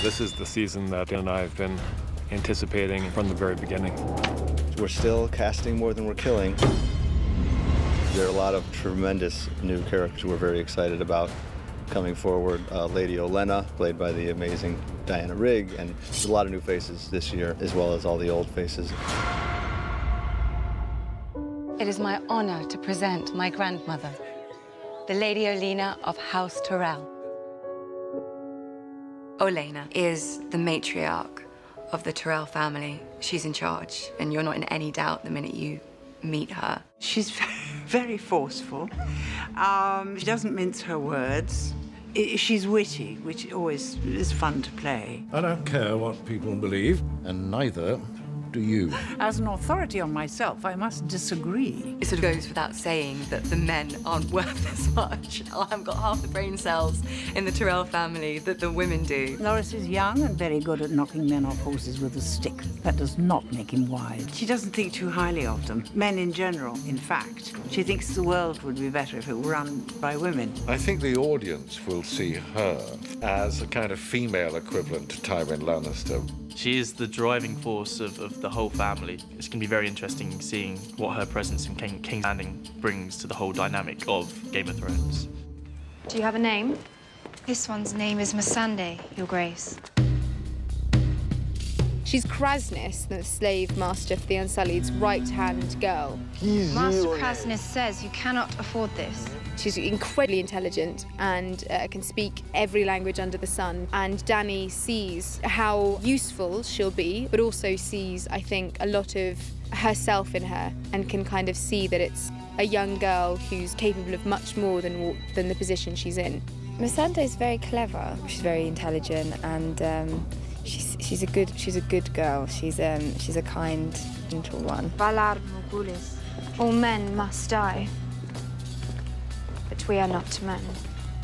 This is the season that Dan and I have been anticipating from the very beginning. We're still casting more than we're killing. There are a lot of tremendous new characters we're very excited about coming forward. Lady Olenna, played by the amazing Diana Rigg, and there's a lot of new faces this year, as well as all the old faces. It is my honor to present my grandmother, the Lady Olenna of House Tyrell. Olenna is the matriarch of the Tyrell family. She's in charge, and you're not in any doubt the minute you meet her. She's very forceful. She doesn't mince her words. She's witty, which always is fun to play. I don't care what people believe, and neither do you. As an authority on myself, I must disagree. It sort of goes without saying that the men aren't worth as much. I haven't got half the brain cells in the Tyrell family that the women do. Loris is young and very good at knocking men off horses with a stick. That does not make him wise. She doesn't think too highly of them. Men in general, in fact. She thinks the world would be better if it were run by women. I think the audience will see her as a kind of female equivalent to Tywin Lannister. She is the driving force of the whole family. It's going to be very interesting seeing what her presence in King's Landing brings to the whole dynamic of Game of Thrones. Do you have a name? This one's name is Missandei, Your Grace. She's Krasnis, the slave master for the Unsullied's right-hand girl. Master Krasnis says you cannot afford this. She's incredibly intelligent and can speak every language under the sun. And Dany sees how useful she'll be, but also sees, I think, a lot of herself in her and can kind of see that it's a young girl who's capable of much more than the position she's in. Missandei's very clever. She's very intelligent and she's a good girl. She's a kind, gentle one. Valar Morghulis. All men must die. But we are not men.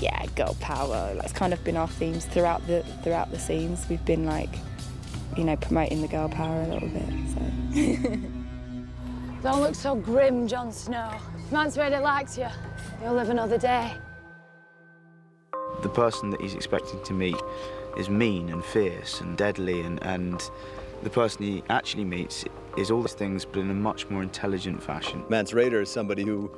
Yeah, girl power. That's kind of been our themes throughout the scenes. We've been like, you know, promoting the girl power a little bit. So. Don't look so grim, Jon Snow. Man's really likes you. You'll live another day. The person that he's expecting to meet is mean and fierce and deadly, and the person he actually meets is all these things, but in a much more intelligent fashion. Mance Rayder is somebody who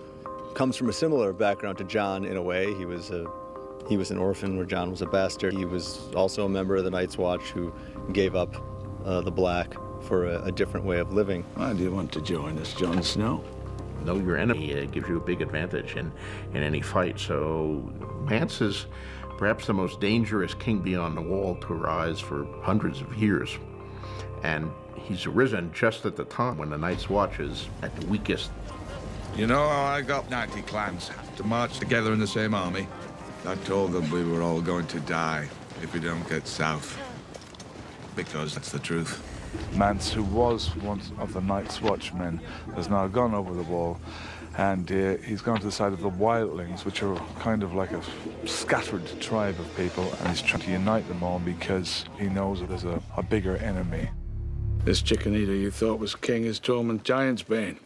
comes from a similar background to Jon in a way. He was an orphan where Jon was a bastard. He was also a member of the Night's Watch who gave up the Black for a different way of living. Why do you want to join us, Jon Snow? Know your enemy gives you a big advantage in any fight. So Mance is perhaps the most dangerous king beyond the wall to arise for hundreds of years. And he's arisen just at the time when the Night's Watch is at the weakest. You know how I got 90 clans to march together in the same army? I told them we were all going to die if we don't get south. Because that's the truth. Mance, who was one of the Night's Watchmen, has now gone over the wall, and he's gone to the side of the Wildlings, which are kind of like a scattered tribe of people, and he's trying to unite them all because he knows that there's a bigger enemy. This chicken eater you thought was king is Tormund Giantsbane.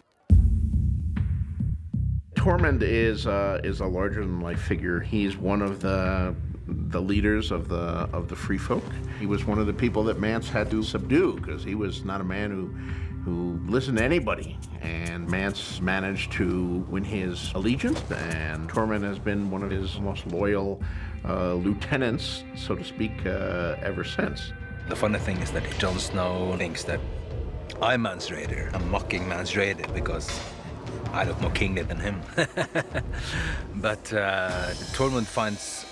Tormund is a larger-than-life figure. He's one of the leaders of the Free Folk. He was one of the people that Mance had to subdue because he was not a man who listened to anybody. And Mance managed to win his allegiance, and Tormund has been one of his most loyal lieutenants, so to speak, ever since. The funny thing is that Jon Snow thinks that I'm Mance Rayder. I'm mocking Mance Rayder because I look more kingly than him. But Tormund finds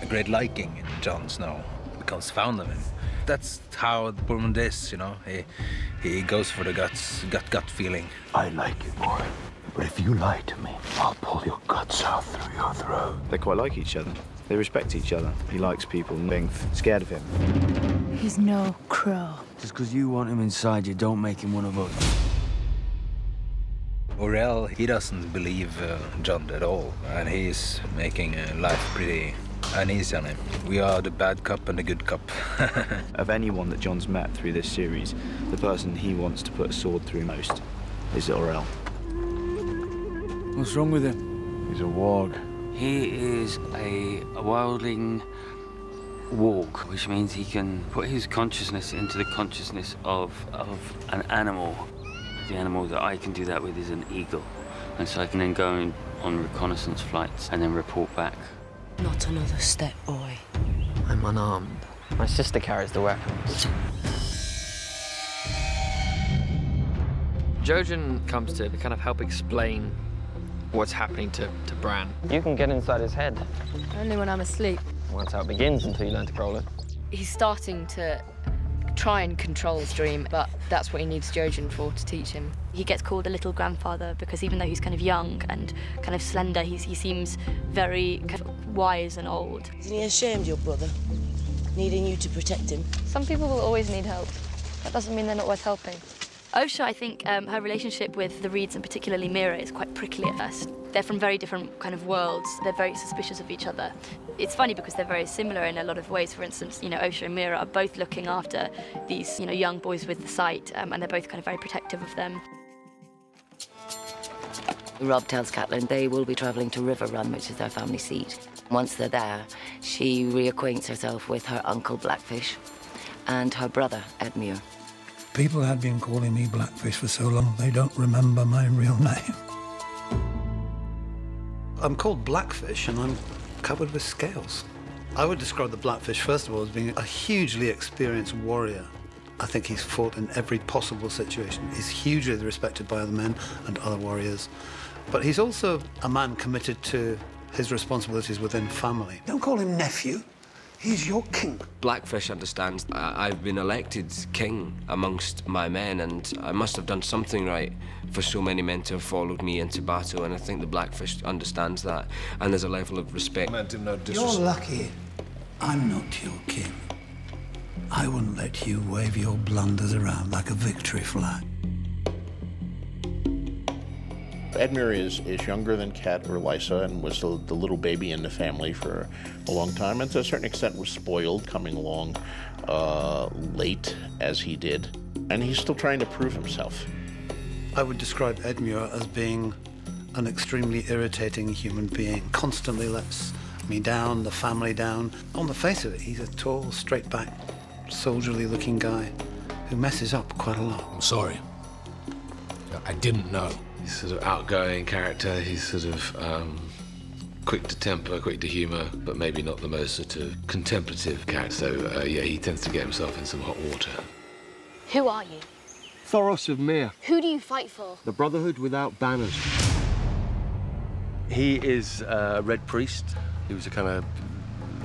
a great liking in Jon Snow, becomes fond of him. That's how Tormund is, you know. He goes for the gut feeling. I like you, boy. But if you lie to me, I'll pull your guts out through your throat. They quite like each other. They respect each other. He likes people being scared of him. He's no crow. Just because you want him inside you, don't make him one of us. Orell, he doesn't believe Jon at all, and he's making life pretty uneasy on him. We are the bad cop and the good cop. Of anyone that Jon's met through this series, the person he wants to put a sword through most is Orell. What's wrong with him? He's a warg. He is a wildling warg, which means he can put his consciousness into the consciousness of an animal. The animal that I can do that with is an eagle. And so I can then go on reconnaissance flights and then report back. Not another step, boy. I'm unarmed. My sister carries the weapons. Jojen comes to kind of help explain what's happening to Bran. You can get inside his head. Only when I'm asleep. Well, that's how it begins until you learn to control it. He's starting to try and control his dream, but that's what he needs Jojen for, to teach him. He gets called a little grandfather because even though he's kind of young and kind of slender, he seems very kind of wise and old. Isn't he ashamed, your brother, needing you to protect him? Some people will always need help. That doesn't mean they're not worth helping. Osha, I think her relationship with the Reeds and particularly Mira is quite prickly at first. They're from very different kind of worlds. They're very suspicious of each other. It's funny because they're very similar in a lot of ways. For instance, Osha and Mira are both looking after these, young boys with the sight, and they're both kind of very protective of them. Rob tells Catelyn they will be travelling to River Run, which is their family seat. Once they're there, she reacquaints herself with her uncle Blackfish and her brother Edmure. People had been calling me Blackfish for so long, they don't remember my real name. I'm called Blackfish, and I'm covered with scales. I would describe the Blackfish, first of all, as being a hugely experienced warrior. I think he's fought in every possible situation. He's hugely respected by other men and other warriors. But he's also a man committed to his responsibilities within family. Don't call him nephew. He's your king. Blackfish understands I've been elected king amongst my men, and I must have done something right for so many men to have followed me into battle, and I think the Blackfish understands that, and there's a level of respect. You're lucky I'm not your king. I wouldn't let you wave your blunders around like a victory flag. Edmure is younger than Cat or Lysa and was the little baby in the family for a long time, and to a certain extent was spoiled, coming along late as he did. And he's still trying to prove himself. I would describe Edmure as being an extremely irritating human being. Constantly lets me down, the family down. On the face of it, he's a tall, straight-back, soldierly-looking guy who messes up quite a lot. I'm sorry. I didn't know. He's sort of outgoing character. He's sort of quick to temper, quick to humour, but maybe not the most sort of contemplative character. So, yeah, he tends to get himself in some hot water. Who are you? Thoros of Myr. Who do you fight for? The Brotherhood without banners. He is a Red Priest. He was a kind of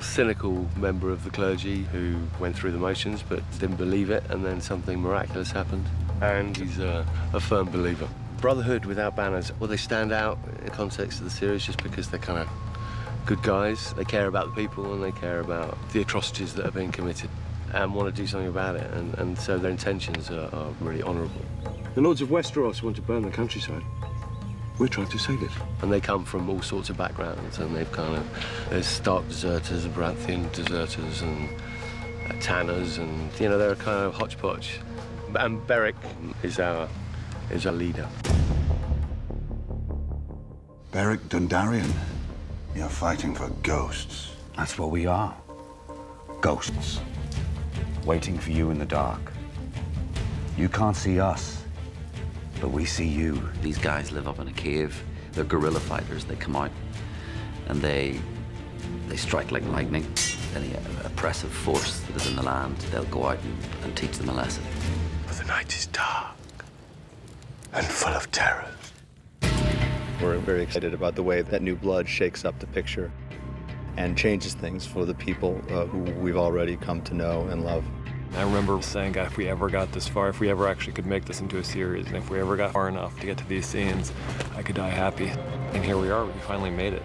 cynical member of the clergy who went through the motions but didn't believe it, and then something miraculous happened. And he's a firm believer. Brotherhood without banners, well, they stand out in the context of the series just because they're kind of good guys. They care about the people and they care about the atrocities that are being committed and want to do something about it, and so their intentions are really honourable. The Lords of Westeros want to burn the countryside. We're trying to save it. And they come from all sorts of backgrounds, and they've there's Stark deserters, Baratheon deserters, and Tanners, and, they're a kind of hodgepodge. And Beric is our leader. Beric Dondarrion, you're fighting for ghosts. That's what we are. Ghosts. Waiting for you in the dark. You can't see us, but we see you. These guys live up in a cave. They're guerrilla fighters. They come out and they strike like lightning. Any oppressive force that is in the land, they'll go out and teach them a lesson. For the night is dark and full of terrors. We're very excited about the way that new blood shakes up the picture and changes things for the people who we've already come to know and love. I remember saying, if we ever got this far, if we ever actually could make this into a series, and if we ever got far enough to get to these scenes, I could die happy. And here we are, we finally made it.